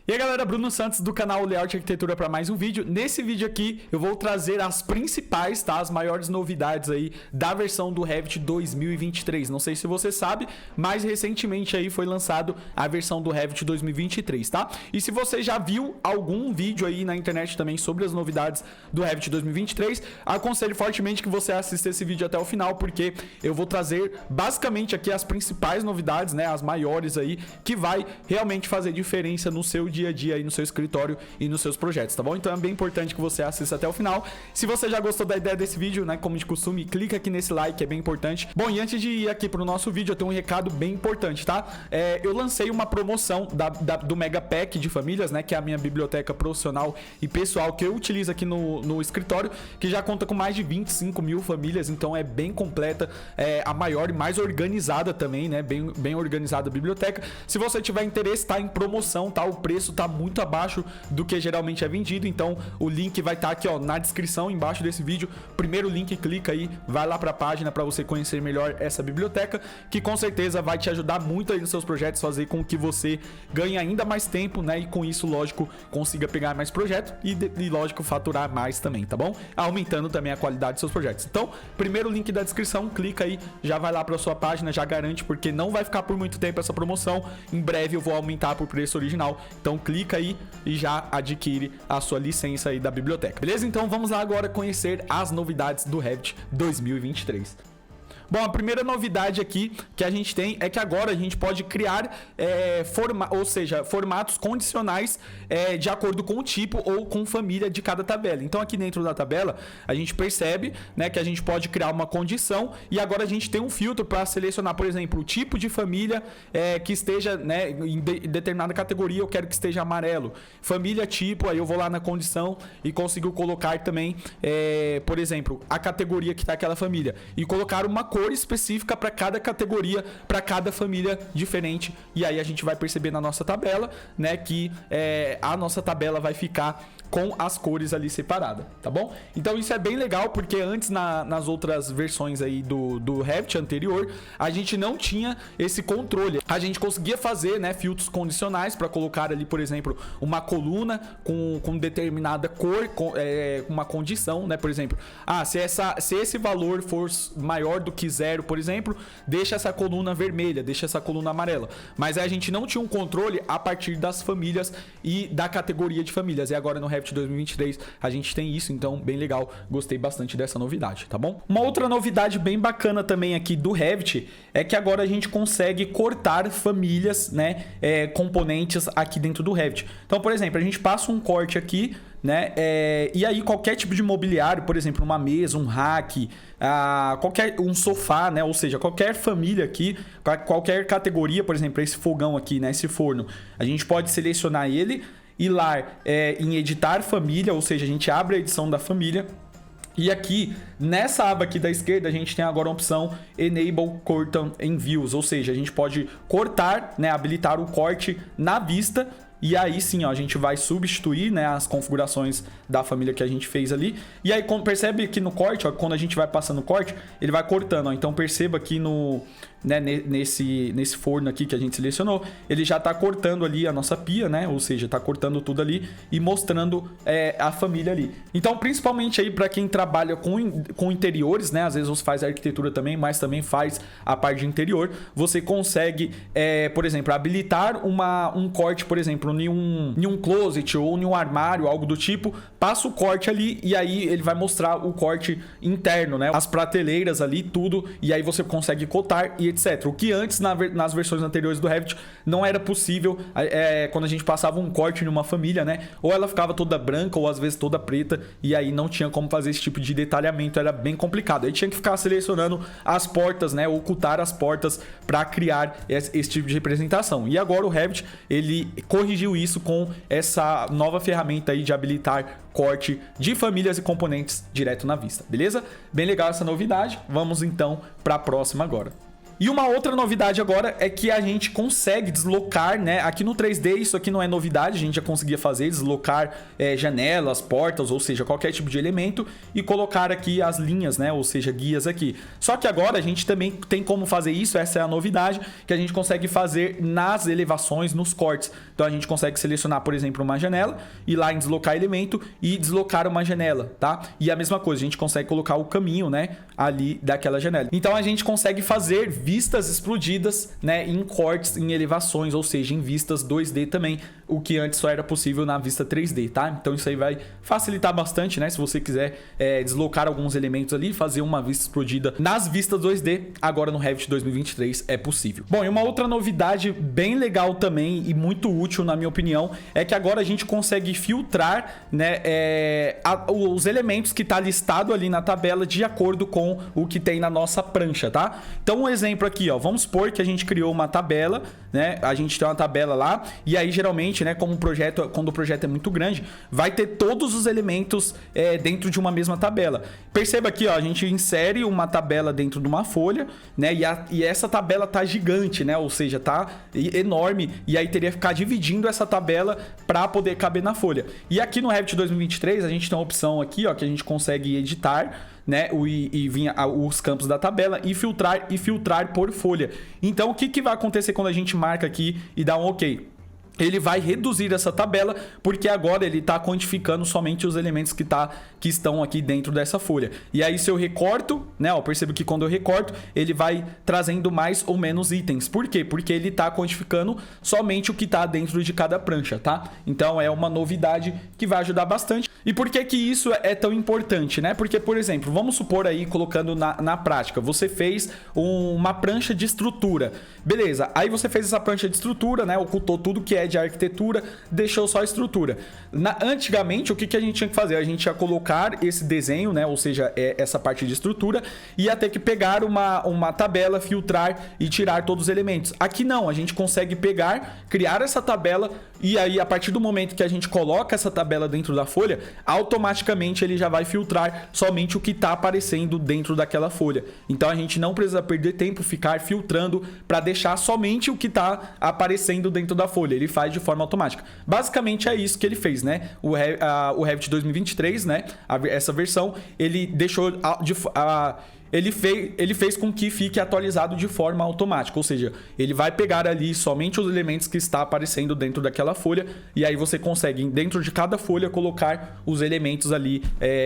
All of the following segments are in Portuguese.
E aí galera, Bruno Santos do canal Layout Arquitetura para mais um vídeo. Nesse vídeo aqui eu vou trazer as principais, tá? As maiores novidades aí da versão do Revit 2023. Não sei se você sabe, mas recentemente aí foi lançado a versão do Revit 2023, tá? E se você já viu algum vídeo aí na internet também sobre as novidades do Revit 2023, aconselho fortemente que você assista esse vídeo até o final, porque eu vou trazer basicamente aqui as principais novidades, né? As maiores aí, que vai realmente fazer diferença no seu dia a dia aí no seu escritório e nos seus projetos, tá bom? Então é bem importante que você assista até o final. Se você já gostou da ideia desse vídeo, né, como de costume, clica aqui nesse like, é bem importante. Bom, e antes de ir aqui pro nosso vídeo, eu tenho um recado bem importante, tá? Eu lancei uma promoção do Mega Pack de famílias, né, que é a minha biblioteca profissional e pessoal que eu utilizo aqui no escritório, que já conta com mais de 25 mil famílias, então é bem completa, a maior e mais organizada também, né, bem organizada a biblioteca. Se você tiver interesse, tá em promoção, tá? O preço tá muito abaixo do que geralmente é vendido, então o link vai estar aqui, ó, na descrição embaixo desse vídeo. Primeiro link, clica aí, vai lá para a página para você conhecer melhor essa biblioteca, que com certeza vai te ajudar muito aí nos seus projetos, fazer com que você ganhe ainda mais tempo, né, e com isso, lógico, consiga pegar mais projeto e lógico, faturar mais também, tá bom? Aumentando também a qualidade dos seus projetos. Então, primeiro link da descrição, clica aí, já vai lá para sua página, já garante, porque não vai ficar por muito tempo essa promoção. Em breve eu vou aumentar por preço original, então clica aí e já adquire a sua licença aí da biblioteca, beleza? Então vamos lá agora conhecer as novidades do Revit 2023. Bom, a primeira novidade aqui que a gente tem é que agora a gente pode criar formatos condicionais de acordo com o tipo ou com família de cada tabela. Então aqui dentro da tabela a gente percebe, né, que a gente pode criar uma condição e agora a gente tem um filtro para selecionar, por exemplo, o tipo de família que esteja, né, em determinada categoria eu quero que esteja amarelo. Família tipo, aí eu vou lá na condição e consigo colocar também, por exemplo, a categoria que está aquela família e colocar uma cor específica para cada categoria, para cada família diferente. E aí a gente vai perceber na nossa tabela, né, que a nossa tabela vai ficar com as cores ali separadas, tá bom? Então isso é bem legal, porque antes nas outras versões aí do Revit anterior, a gente não tinha esse controle. A gente conseguia fazer, né, filtros condicionais para colocar ali, por exemplo, uma coluna com determinada cor, com uma condição, né? Por exemplo, se esse valor for maior do que 0, por exemplo, deixa essa coluna vermelha, deixa essa coluna amarela. Mas a gente não tinha um controle a partir das famílias e da categoria de famílias. E agora no Revit 2023 a gente tem isso, então bem legal, gostei bastante dessa novidade, tá bom? Uma outra novidade bem bacana também aqui do Revit é que agora a gente consegue cortar famílias, né, componentes aqui dentro do Revit. Então, por exemplo, a gente passa um corte aqui, né, e aí qualquer tipo de mobiliário, por exemplo, uma mesa, um rack, um sofá, né, ou seja, qualquer família aqui, qualquer categoria, por exemplo, esse fogão aqui, né, esse forno, a gente pode selecionar ele, ir lá em editar família, ou seja, a gente abre a edição da família. E aqui, nessa aba aqui da esquerda, a gente tem agora a opção Enable Curtain in Views, ou seja, a gente pode cortar, né, habilitar o corte na vista. E aí sim, ó, a gente vai substituir, né, as configurações da família que a gente fez ali. E aí percebe que no corte, ó, quando a gente vai passando o corte, ele vai cortando, ó. Então perceba aqui nesse forno aqui que a gente selecionou, ele já está cortando ali a nossa pia, né? Ou seja, está cortando tudo ali e mostrando a família ali. Então, principalmente aí para quem trabalha com interiores, né? Às vezes você faz arquitetura também, mas também faz a parte de interior. Você consegue, por exemplo, habilitar um corte, por exemplo, em um closet ou em um armário, algo do tipo. Passa o corte ali e aí ele vai mostrar o corte interno, né? As prateleiras ali, tudo. E aí você consegue cotar e etc. O que antes, nas versões anteriores do Revit, não era possível quando a gente passava um corte em uma família, né? Ou ela ficava toda branca ou às vezes toda preta, e aí não tinha como fazer esse tipo de detalhamento, era bem complicado. Aí tinha que ficar selecionando as portas, né? Ocultar as portas para criar esse tipo de representação. E agora o Revit, ele corrigiu isso com essa nova ferramenta aí de habilitar corte de famílias e componentes direto na vista, beleza? Bem legal essa novidade. Vamos então para a próxima agora. E uma outra novidade agora é que a gente consegue deslocar, né? Aqui no 3D isso aqui não é novidade, a gente já conseguia fazer, deslocar janelas, portas, ou seja, qualquer tipo de elemento e colocar aqui as linhas, né? Ou seja, guias aqui. Só que agora a gente também tem como fazer isso, essa é a novidade, que a gente consegue fazer nas elevações, nos cortes. Então a gente consegue selecionar, por exemplo, uma janela, ir lá em deslocar elemento e deslocar uma janela, tá? E a mesma coisa, a gente consegue colocar o caminho, né? Ali daquela janela. Então a gente consegue fazer vistas explodidas, né, em cortes, em elevações, ou seja, em vistas 2D também, o que antes só era possível na vista 3D, tá? Então isso aí vai facilitar bastante, né? Se você quiser deslocar alguns elementos ali, fazer uma vista explodida nas vistas 2D, agora no Revit 2023 é possível. Bom, e uma outra novidade bem legal também e muito útil, na minha opinião, é que agora a gente consegue filtrar, né, os elementos que tá listado ali na tabela de acordo com o que tem na nossa prancha, tá? Então um exemplo aqui, ó, vamos supor que a gente criou uma tabela, né? A gente tem uma tabela lá e aí geralmente, né, como quando o projeto é muito grande, vai ter todos os elementos dentro de uma mesma tabela. Perceba aqui, ó, a gente insere uma tabela dentro de uma folha, né? E essa tabela tá gigante, né? Ou seja, tá enorme e aí teria que ficar dividindo essa tabela para poder caber na folha. E aqui no Revit 2023 a gente tem uma opção aqui, ó, que a gente consegue editar, né, e vir os campos da tabela e filtrar por folha. Então o que vai acontecer quando a gente marca aqui e dá um OK? Ele vai reduzir essa tabela, porque agora ele está quantificando somente os elementos que estão aqui dentro dessa folha. E aí se eu recorto, né, ó, percebo que quando eu recorto, ele vai trazendo mais ou menos itens. Por quê? Porque ele está quantificando somente o que está dentro de cada prancha, tá? Então é uma novidade que vai ajudar bastante. E por que isso é tão importante, né? Porque, por exemplo, vamos supor aí, colocando na prática, você fez uma prancha de estrutura. Beleza, aí você fez essa prancha de estrutura, né, ocultou tudo que é de arquitetura, deixou só a estrutura. Antigamente, o que a gente tinha que fazer? A gente ia colocar esse desenho, né, ou seja, essa parte de estrutura, ia ter que pegar uma tabela, filtrar e tirar todos os elementos. Aqui não, a gente consegue pegar, criar essa tabela e aí a partir do momento que a gente coloca essa tabela dentro da folha, automaticamente ele já vai filtrar somente o que está aparecendo dentro daquela folha. Então a gente não precisa perder tempo ficar filtrando para deixar somente o que está aparecendo dentro da folha. Ele faz de forma automática. Basicamente é isso que ele fez, né? O Revit 2023, né? Essa versão, ele deixou ele fez com que fique atualizado de forma automática, ou seja, ele vai pegar ali somente os elementos que está aparecendo dentro daquela folha e aí você consegue, dentro de cada folha, colocar os elementos ali,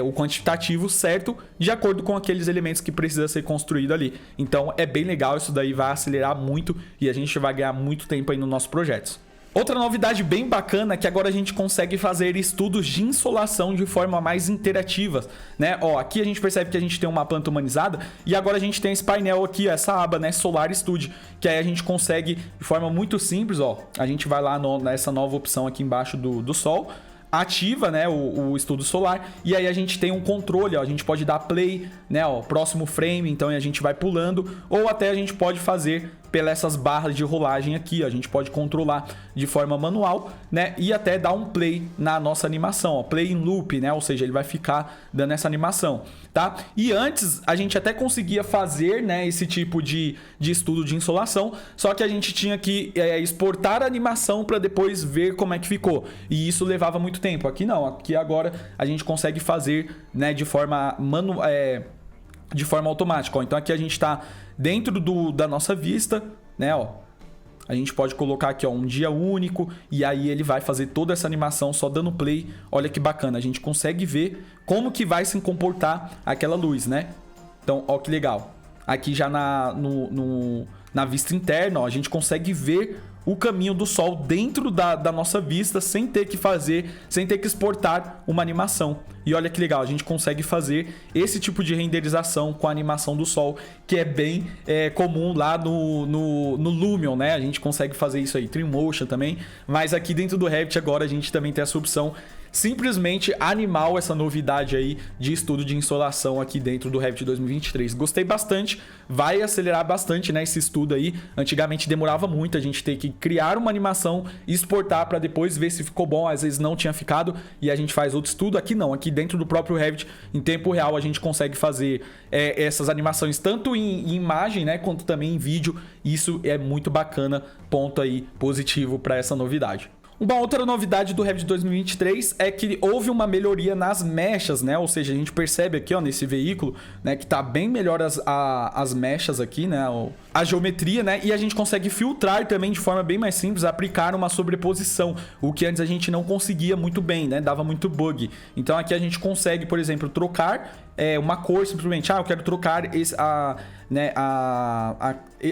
o quantitativo certo, de acordo com aqueles elementos que precisa ser construído ali. Então é bem legal, isso daí vai acelerar muito e a gente vai ganhar muito tempo aí nos nossos projetos. Outra novidade bem bacana é que agora a gente consegue fazer estudos de insolação de forma mais interativa, né? Ó, aqui a gente percebe que a gente tem uma planta humanizada e agora a gente tem esse painel aqui, essa aba, né, Solar Studio, que aí a gente consegue de forma muito simples, ó, a gente vai lá nessa nova opção aqui embaixo do sol, ativa, né, o estudo solar e aí a gente tem um controle, ó, a gente pode dar play, né, ó, próximo frame, então a gente vai pulando ou até a gente pode fazer pelas barras de rolagem aqui, ó, a gente pode controlar de forma manual, né, e até dar um play na nossa animação, ó, play in loop, né, ou seja, ele vai ficar dando essa animação, tá? E antes a gente até conseguia fazer, né, esse tipo de estudo de insolação, só que a gente tinha que exportar a animação para depois ver como é que ficou, e isso levava muito tempo. Aqui não, aqui agora a gente consegue fazer, né, de forma automática, ó. Então aqui a gente está dentro da nossa vista, né, ó. A gente pode colocar aqui, ó, um dia único e aí ele vai fazer toda essa animação só dando play. Olha que bacana, a gente consegue ver como que vai se comportar aquela luz, né? Então, ó que legal. Aqui já na vista interna, ó, a gente consegue ver o caminho do sol dentro da nossa vista sem ter que exportar uma animação. E olha que legal, a gente consegue fazer esse tipo de renderização com a animação do sol, que é bem comum lá no Lumion, né? A gente consegue fazer isso aí, Twinmotion também, mas aqui dentro do Revit agora a gente também tem essa opção. Simplesmente animal essa novidade aí de estudo de insolação aqui dentro do Revit 2023. Gostei bastante, vai acelerar bastante, né, esse estudo aí. Antigamente demorava muito, a gente ter que criar uma animação, exportar para depois ver se ficou bom, às vezes não tinha ficado e a gente faz outro estudo. Aqui não, aqui dentro do próprio Revit, em tempo real, a gente consegue fazer essas animações tanto em imagem, né, quanto também em vídeo. Isso é muito bacana, ponto aí positivo para essa novidade. Uma outra novidade do Revit 2023 é que houve uma melhoria nas mechas, né? Ou seja, a gente percebe aqui, ó, nesse veículo, né, que tá bem melhor as mechas aqui, né? A geometria, né? E a gente consegue filtrar também de forma bem mais simples, aplicar uma sobreposição, o que antes a gente não conseguia muito bem, né? Dava muito bug. Então aqui a gente consegue, por exemplo, trocar uma cor simplesmente. Eu quero trocar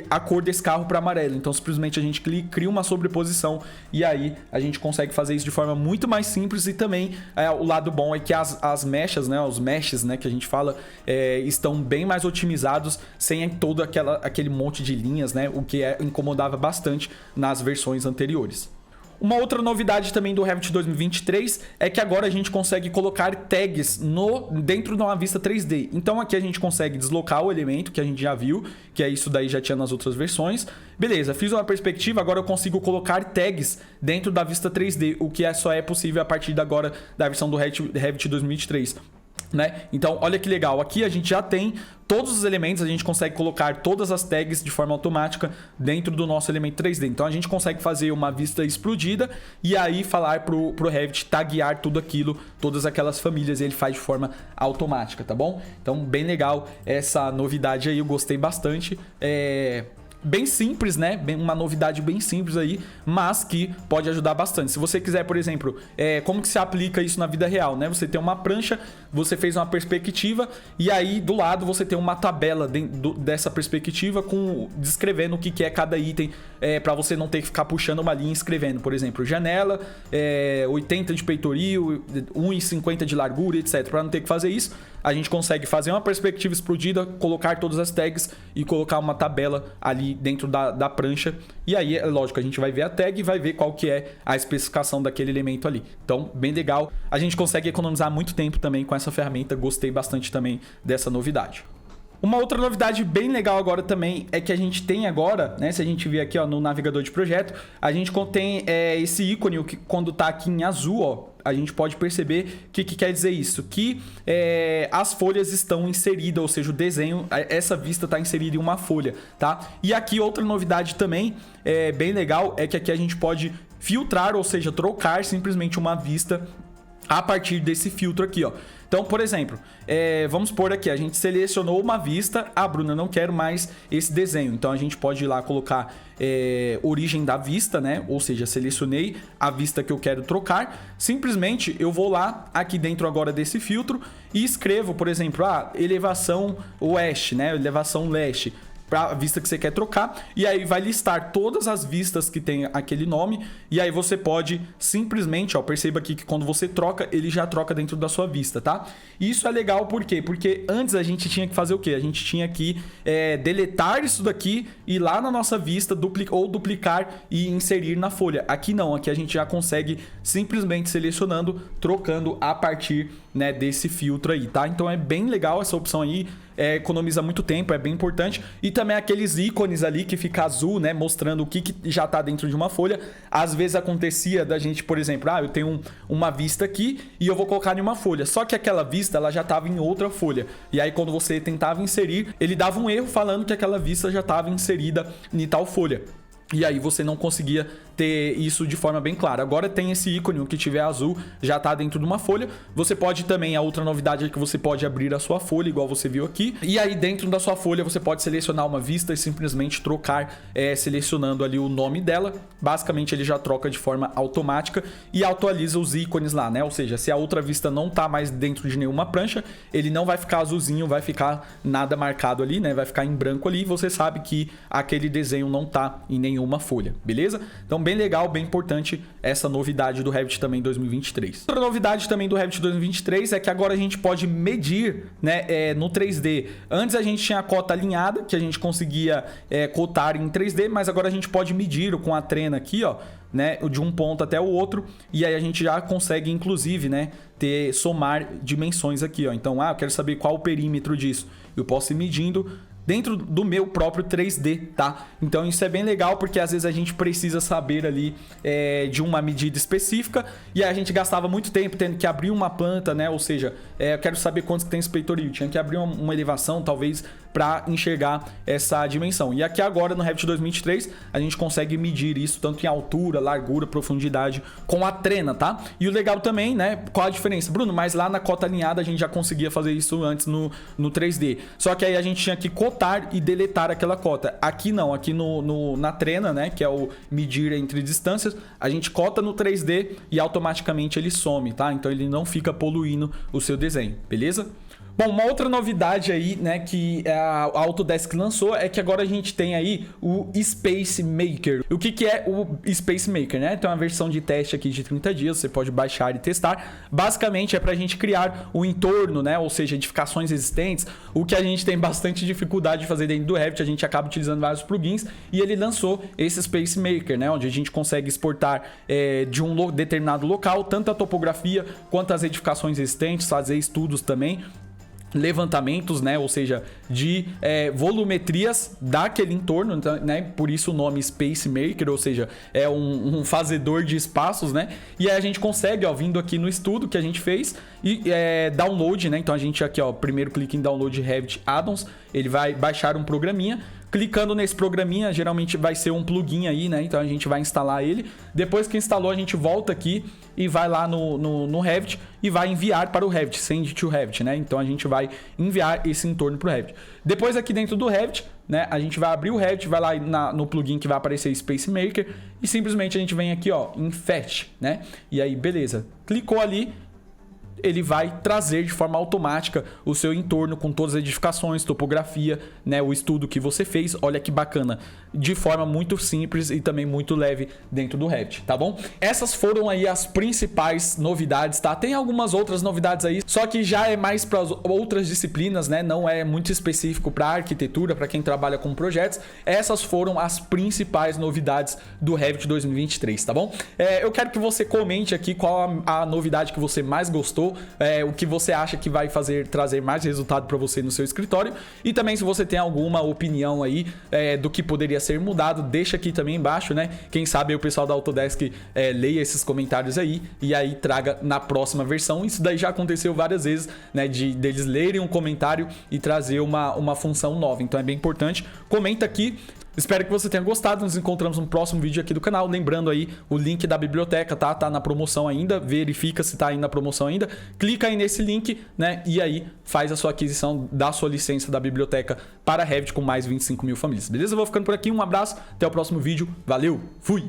a cor desse carro para amarelo. Então simplesmente a gente cria uma sobreposição e aí a gente consegue fazer isso de forma muito mais simples. E também o lado bom é que as mechas, né, os meshes, né, que a gente fala, estão bem mais otimizados, sem todo aquele monte de linhas, né, o que incomodava bastante nas versões anteriores. Uma outra novidade também do Revit 2023 é que agora a gente consegue colocar tags dentro de uma vista 3D. Então aqui a gente consegue deslocar o elemento, que a gente já viu, que é isso daí já tinha nas outras versões. Beleza, fiz uma perspectiva, agora eu consigo colocar tags dentro da vista 3D, o que só é possível a partir da versão do Revit 2023. Né? Então, olha que legal, aqui a gente já tem todos os elementos, a gente consegue colocar todas as tags de forma automática dentro do nosso elemento 3D. Então, a gente consegue fazer uma vista explodida e aí falar pro Revit taguear tudo aquilo, todas aquelas famílias, e ele faz de forma automática, tá bom? Então, bem legal essa novidade aí, eu gostei bastante. Bem simples, né? Uma novidade bem simples aí, mas que pode ajudar bastante. Se você quiser, por exemplo, como que se aplica isso na vida real, né? Você tem uma prancha, você fez uma perspectiva e aí do lado você tem uma tabela dessa perspectiva descrevendo o que é cada item, para você não ter que ficar puxando uma linha e escrevendo. Por exemplo, janela, 80 de peitoril, 1,50 de largura, etc. Para não ter que fazer isso, a gente consegue fazer uma perspectiva explodida, colocar todas as tags e colocar uma tabela ali dentro da prancha. E aí, é lógico, a gente vai ver a tag e vai ver qual que é a especificação daquele elemento ali. Então, bem legal. A gente consegue economizar muito tempo também com essa ferramenta. Gostei bastante também dessa novidade. Uma outra novidade bem legal agora também é que a gente tem agora, né, se a gente vir aqui, ó, no navegador de projeto, a gente contém esse ícone que quando tá aqui em azul, ó, a gente pode perceber que quer dizer isso, que as folhas estão inseridas, ou seja, o desenho, essa vista está inserida em uma folha, tá? E aqui outra novidade também bem legal é que aqui a gente pode filtrar, ou seja, trocar simplesmente uma vista a partir desse filtro aqui, ó. Então, por exemplo, vamos supor aqui, a gente selecionou uma vista, Bruna, não quero mais esse desenho. Então, a gente pode ir lá colocar origem da vista, né? Ou seja, selecionei a vista que eu quero trocar. Simplesmente, eu vou lá, aqui dentro agora desse filtro, e escrevo, por exemplo, elevação oeste, né? Elevação leste. Para a vista que você quer trocar, e aí vai listar todas as vistas que tem aquele nome, e aí você pode simplesmente, ó, perceba aqui que quando você troca, ele já troca dentro da sua vista, tá? E isso é legal por quê? Porque antes a gente tinha que fazer o quê? A gente tinha que deletar isso daqui, ir lá na nossa vista, duplicar e inserir na folha. Aqui não, aqui a gente já consegue simplesmente selecionando, trocando a partir, né, desse filtro aí, tá? Então é bem legal essa opção aí. Economiza muito tempo, é bem importante. E também aqueles ícones ali que fica azul, né, mostrando o que já tá dentro de uma folha. Às vezes acontecia da gente, por exemplo, eu tenho uma vista aqui e eu vou colocar em uma folha, só que aquela vista ela já tava em outra folha, e aí quando você tentava inserir, ele dava um erro falando que aquela vista já estava inserida em tal folha. E aí você não conseguia ter isso de forma bem clara. Agora tem esse ícone, o que tiver azul já está dentro de uma folha. Você pode também, a outra novidade é que você pode abrir a sua folha, igual você viu aqui. E aí dentro da sua folha você pode selecionar uma vista e simplesmente trocar, selecionando ali o nome dela. Basicamente ele já troca de forma automática e atualiza os ícones lá, né? Ou seja, se a outra vista não está mais dentro de nenhuma prancha, ele não vai ficar azulzinho, vai ficar nada marcado ali, né? Vai ficar em branco ali e você sabe que aquele desenho não está em nenhuma folha, beleza? Então bem legal, bem importante essa novidade do Revit também 2023. Outra novidade também do Revit 2023 é que agora a gente pode medir, né, no 3D. Antes a gente tinha a cota alinhada, que a gente conseguia cotar em 3D, mas agora a gente pode medir com a trena aqui, ó, né, de um ponto até o outro, e aí a gente já consegue inclusive, né, somar dimensões aqui, ó. Então, eu quero saber qual o perímetro disso. Eu posso ir medindo dentro do meu próprio 3D, tá? Então isso é bem legal, porque às vezes a gente precisa saber ali de uma medida específica, e aí a gente gastava muito tempo tendo que abrir uma planta, né? Ou seja, eu quero saber quantos que tem esse peitoril, tinha que abrir uma elevação, talvez, para enxergar essa dimensão. E aqui agora no Revit 2023 a gente consegue medir isso tanto em altura, largura, profundidade com a trena, tá? E o legal também, né? Qual a diferença? Bruno, mas lá na cota alinhada a gente já conseguia fazer isso antes no 3D. Só que aí a gente tinha que cotar e deletar aquela cota. Aqui não, aqui na trena, né? Que é o medir entre distâncias, a gente cota no 3D e automaticamente ele some, tá? Então ele não fica poluindo o seu desenho, beleza? Bom, uma outra novidade aí, né, que a Autodesk lançou é que agora a gente tem aí o Space Maker. O que é o Space Maker, né? Tem uma versão de teste aqui de 30 dias, você pode baixar e testar. Basicamente é pra gente criar o entorno, né, ou seja, edificações existentes, o que a gente tem bastante dificuldade de fazer dentro do Revit, a gente acaba utilizando vários plugins, e ele lançou esse Space Maker, né, onde a gente consegue exportar de um determinado local, tanto a topografia quanto as edificações existentes, fazer estudos também, levantamentos, né, ou seja, de volumetrias daquele entorno, né, por isso o nome Space Maker, ou seja, é um fazedor de espaços, né, e aí a gente consegue, ó, vindo aqui no estudo que a gente fez e download, né, então a gente aqui, ó, primeiro clique em download Revit Addons, ele vai baixar um programinha. Clicando nesse programinha, geralmente vai ser um plugin aí, né? Então a gente vai instalar ele. Depois que instalou, a gente volta aqui e vai lá no Revit e vai enviar para o Revit, send to Revit, né? Então a gente vai enviar esse entorno para o Revit. Depois aqui dentro do Revit, né? A gente vai abrir o Revit, vai lá no plugin que vai aparecer Space Maker e simplesmente a gente vem aqui, ó, em Fetch, né? E aí, beleza. Clicou ali, ele vai trazer de forma automática o seu entorno com todas as edificações, topografia, né, o estudo que você fez. Olha que bacana, de forma muito simples e também muito leve dentro do Revit, tá bom? Essas foram aí as principais novidades, tá? Tem algumas outras novidades aí, só que já é mais para outras disciplinas, né? Não é muito específico para arquitetura, para quem trabalha com projetos. Essas foram as principais novidades do Revit 2023, tá bom? Eu quero que você comente aqui qual a novidade que você mais gostou, o que você acha que vai trazer mais resultado para você no seu escritório, e também se você tem alguma opinião aí do que poderia ser mudado, deixa aqui também embaixo, né? Quem sabe aí o pessoal da Autodesk leia esses comentários aí e aí traga na próxima versão. Isso daí já aconteceu várias vezes, né? Deles lerem um comentário e trazer uma função nova, então é bem importante. Comenta aqui. Espero que você tenha gostado, nos encontramos no próximo vídeo aqui do canal. Lembrando aí, o link da biblioteca, tá? Tá na promoção ainda, verifica se tá aí na promoção ainda. Clica aí nesse link, né? E aí faz a sua aquisição da sua licença da biblioteca para Revit com mais 25 mil famílias. Beleza? Eu vou ficando por aqui, um abraço, até o próximo vídeo. Valeu, fui!